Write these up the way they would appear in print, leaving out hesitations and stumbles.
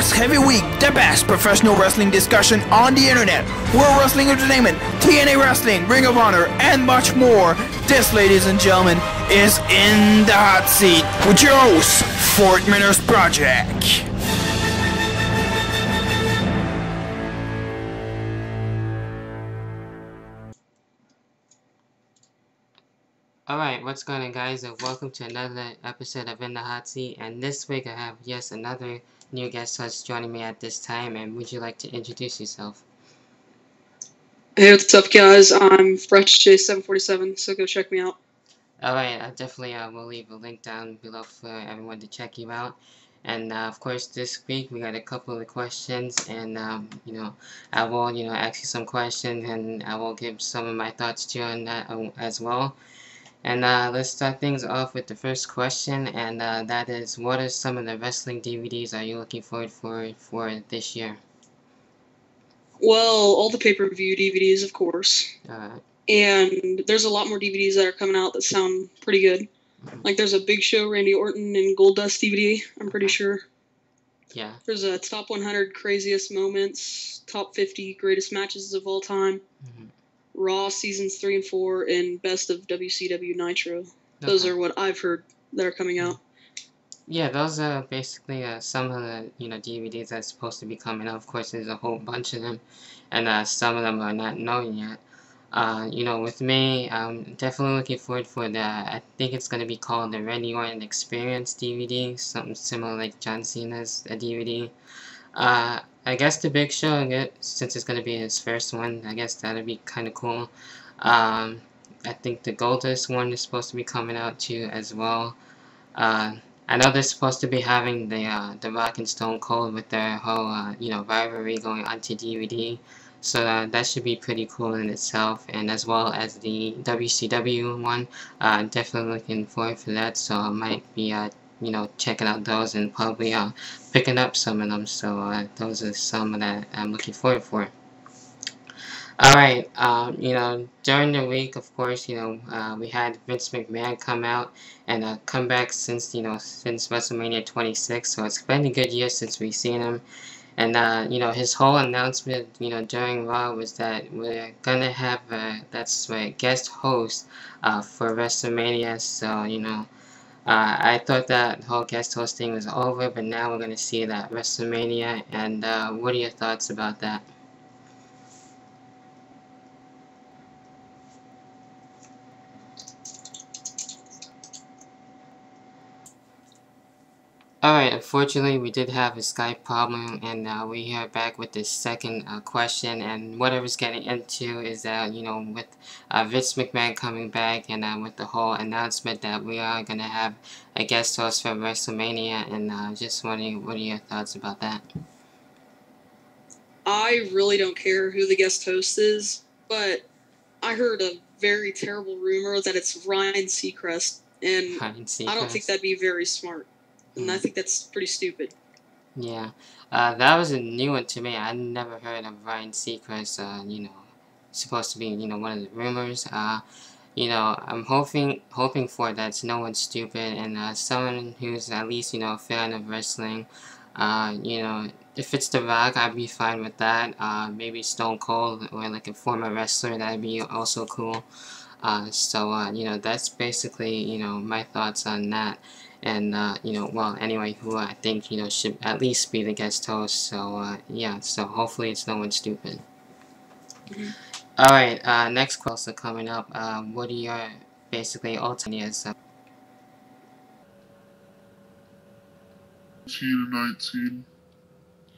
best heavy week, the best professional wrestling discussion on the internet, World Wrestling Entertainment, TNA Wrestling, Ring of Honor, and much more. This, ladies and gentlemen, is In the Hot Seat with your host, Fortminorproject. Alright, what's going on, guys, and welcome to another episode of In the Hot Seat. And this week I have, yes, another new guest host joining me at this time. And would you like to introduce yourself? Hey, what's up, guys? I'm FreshJ747, so go check me out. Alright, I definitely will leave a link down below for everyone to check you out. And of course, this week we got a couple of questions, and I will ask you some questions, and I will give some of my thoughts to you on that as well. And let's start things off with the first question, and that is, what are some of the wrestling DVDs are you looking forward for this year? Well, all the pay-per-view DVDs, of course. Alright. And there's a lot more DVDs that are coming out that sound pretty good. Like, there's a Big Show, Randy Orton, and Goldust DVD, I'm pretty sure. Yeah. There's a Top 100 Craziest Moments, Top 50 Greatest Matches of All Time, Raw Seasons 3 and 4, and Best of WCW Nitro. Those are what I've heard that are coming out. Yeah, those are basically some of the DVDs that's supposed to be coming out. Of course, there's a whole bunch of them, and some of them are not known yet. With me, I'm definitely looking forward for the, I think it's going to be called the Randy Orton Experience DVD, something similar like John Cena's DVD. I guess the Big Show, since it's going to be his first one, I guess that'd be kind of cool. I think the Goldust one is supposed to be coming out too as well. I know they're supposed to be having the Rock and Stone Cold with their whole rivalry going onto DVD, so that should be pretty cool in itself. And as well as the WCW one, definitely looking forward for that. So I might be checking out those and probably picking up some of them. So those are some that I'm looking forward for. Alright, during the week, of course, we had Vince McMahon come out and come back since WrestleMania 26, so it's been a good year since we've seen him. And, his whole announcement, during Raw was that we're gonna have a guest host for WrestleMania, so, I thought that whole guest hosting was over, but now we're gonna see that WrestleMania, and what are your thoughts about that? Alright, unfortunately we did have a Skype problem, and we are back with the second question. And what I was getting into is that, with Vince McMahon coming back, and with the whole announcement that we are going to have a guest host for WrestleMania, and just wondering, what are your thoughts about that? I really don't care who the guest host is, but I heard a very terrible rumor that it's Ryan Seacrest, and I don't think that'd be very smart. And I think that's pretty stupid. Yeah, that was a new one to me. I never heard of Ryan Seacrest, supposed to be, one of the rumors. I'm hoping for that's no one stupid, and someone who's at least, a fan of wrestling. If it's The Rock, I'd be fine with that. Maybe Stone Cold, or like a former wrestler, that'd be also cool. That's basically, my thoughts on that. And, anyway, who I think, should at least be the guest host. So, yeah, so hopefully it's no one stupid. Alright, next question coming up. What are your, basically, alternatives? 18 and 19.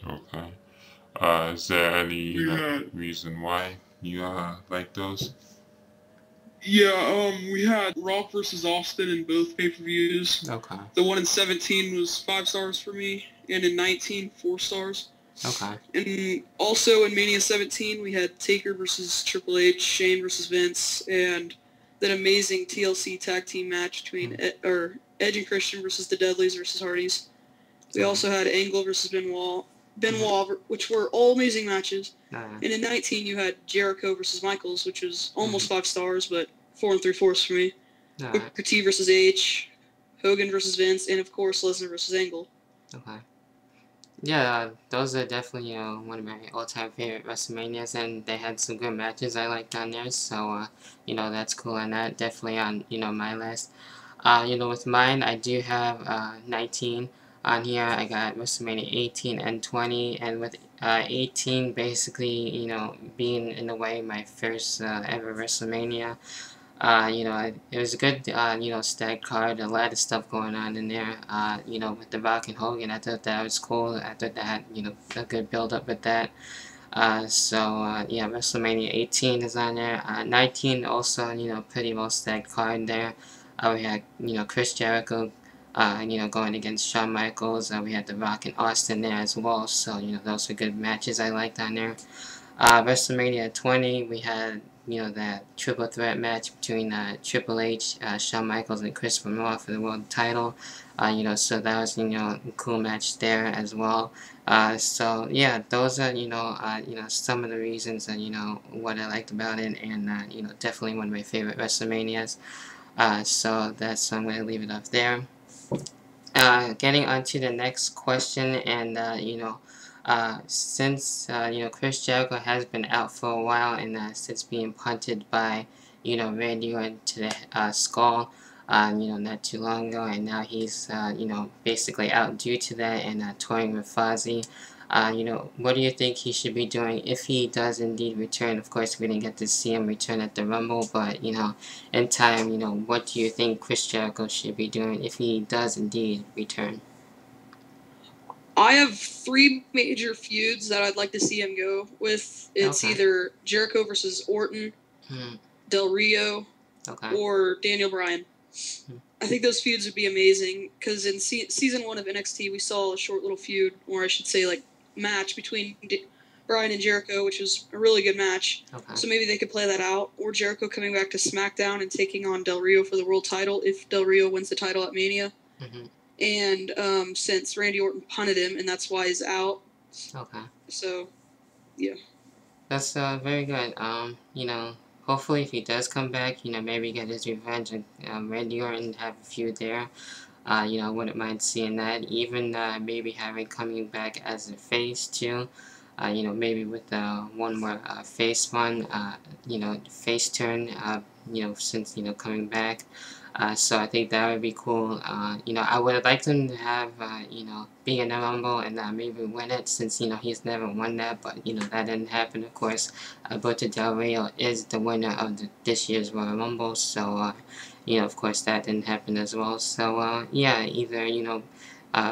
Okay. Is there any reason why you like those? Yeah, we had Rock versus Austin in both pay-per-views. Okay. The one in 17 was 5 stars for me, and in 19, 4 stars. Okay. And also in Mania 17, we had Taker versus Triple H, Shane versus Vince, and that amazing TLC tag team match between Edge and Christian versus the Dudleys versus Hardys. We also had Angle versus Benoit, which were all amazing matches. And in 19, you had Jericho versus Michaels, which was almost 5 stars, but 4 3/4 for me. Booker T versus H, Hogan versus Vince, and of course Lesnar versus Angle. Okay. Yeah, those are definitely one of my all-time favorite WrestleManias, and they had some good matches I liked on there. So that's cool, and that definitely on my list. With mine, I do have 19 on here. I got WrestleMania 18 and 20, and with 18 basically being in a way my first ever WrestleMania. It was a good, stacked card, a lot of stuff going on in there. With The Rock and Hogan, I thought that was cool. I thought that had, a good build up with that. Yeah, WrestleMania 18 is on there. 19 also, pretty well stacked card there. We had, Chris Jericho, going against Shawn Michaels. We had The Rock and Austin there as well. So, those were good matches I liked on there. WrestleMania 20, we had, that triple threat match between Triple H, Shawn Michaels, and Chris Benoit for the world title. So that was, a cool match there as well. So yeah, those are, some of the reasons and, what I liked about it, and, definitely one of my favorite WrestleManias. So I'm going to leave it up there. Getting on to the next question, and, since Chris Jericho has been out for a while, and since being punted by Randy Orton to the skull, not too long ago, and now he's basically out due to that and touring with Fozzy. What do you think he should be doing if he does indeed return? Of course, we didn't get to see him return at the Rumble, but in time, what do you think Chris Jericho should be doing if he does indeed return? I have 3 major feuds that I'd like to see him go with. It's either Jericho versus Orton, Del Rio, or Daniel Bryan. I think those feuds would be amazing, because in season 1 of NXT, we saw a short little feud, or I should say, match between Bryan and Jericho, which was a really good match. So maybe they could play that out, or Jericho coming back to SmackDown and taking on Del Rio for the world title if Del Rio wins the title at Mania. And since Randy Orton punted him, and that's why he's out. So, yeah. That's very good. Hopefully if he does come back, maybe get his revenge and Randy Orton have a feud there. I wouldn't mind seeing that. Even maybe having coming back as a face too. Maybe with one more face run, face turn, since, coming back. So I think that would be cool. I would have liked him to have, be in the Rumble and maybe win it, since, he's never won that, but, that didn't happen, of course. Alberto Del Rio is the winner of this year's Royal Rumble, so, of course, that didn't happen as well. So, yeah, either,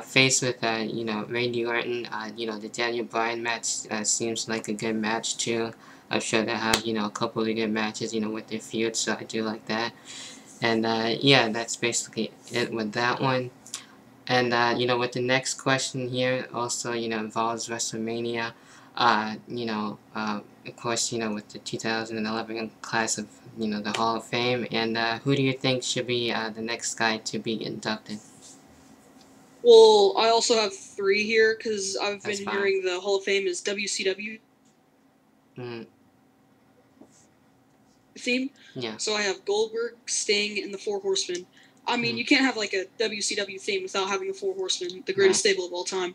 face with, Randy Orton, the Daniel Bryan match seems like a good match, too. I'm sure they have, a couple of good matches, with their feuds, so I do like that. And, yeah, that's basically it with that one. And, with the next question here, also, involves WrestleMania. Of course, with the 2011 class of, the Hall of Fame. And, who do you think should be the next guy to be inducted? Well, I also have 3 here, because I've been hearing the Hall of Fame is WCW theme. Yeah. So I have Goldberg, Sting, and the 4 Horsemen. I mean, you can't have a WCW theme without having the 4 Horsemen, the greatest stable of all time.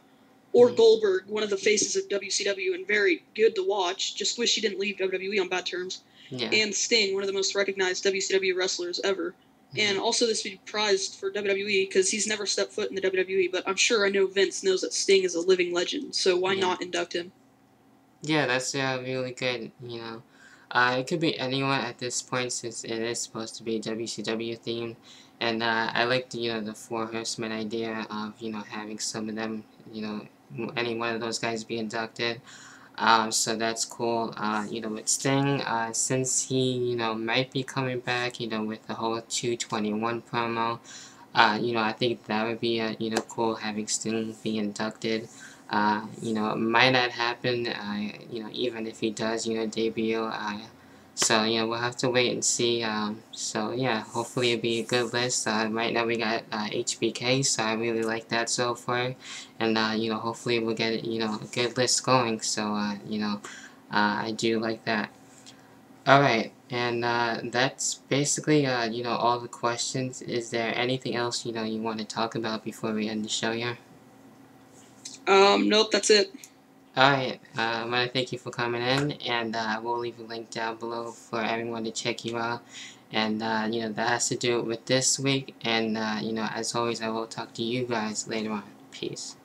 Or Goldberg, one of the faces of WCW, and very good to watch. Just wish he didn't leave WWE on bad terms. Yeah. And Sting, one of the most recognized WCW wrestlers ever. And also this would be prized for WWE, because he's never stepped foot in the WWE, but I know Vince knows that Sting is a living legend, so why not induct him? Yeah, that's really good, It could be anyone at this point, since it is supposed to be WCW themed. And I like the 4 Horsemen idea of, having some of them, any one of those guys be inducted. So that's cool. With Sting, since he, might be coming back, with the whole 221 promo, I think that would be, cool having Sting be inducted. It might not happen, even if he does, debut. So, we'll have to wait and see. So, yeah, hopefully it'll be a good list. Right now we got HBK, so I really like that so far. And, hopefully we'll get, a good list going. So, I do like that. Alright, and that's basically, all the questions. Is there anything else, you want to talk about before we end the show here? Nope, that's it. Alright, I want to thank you for coming in, and we'll leave a link down below for everyone to check you out. And, you know, that has to do it with this week, and, you know, as always, I will talk to you guys later on. Peace.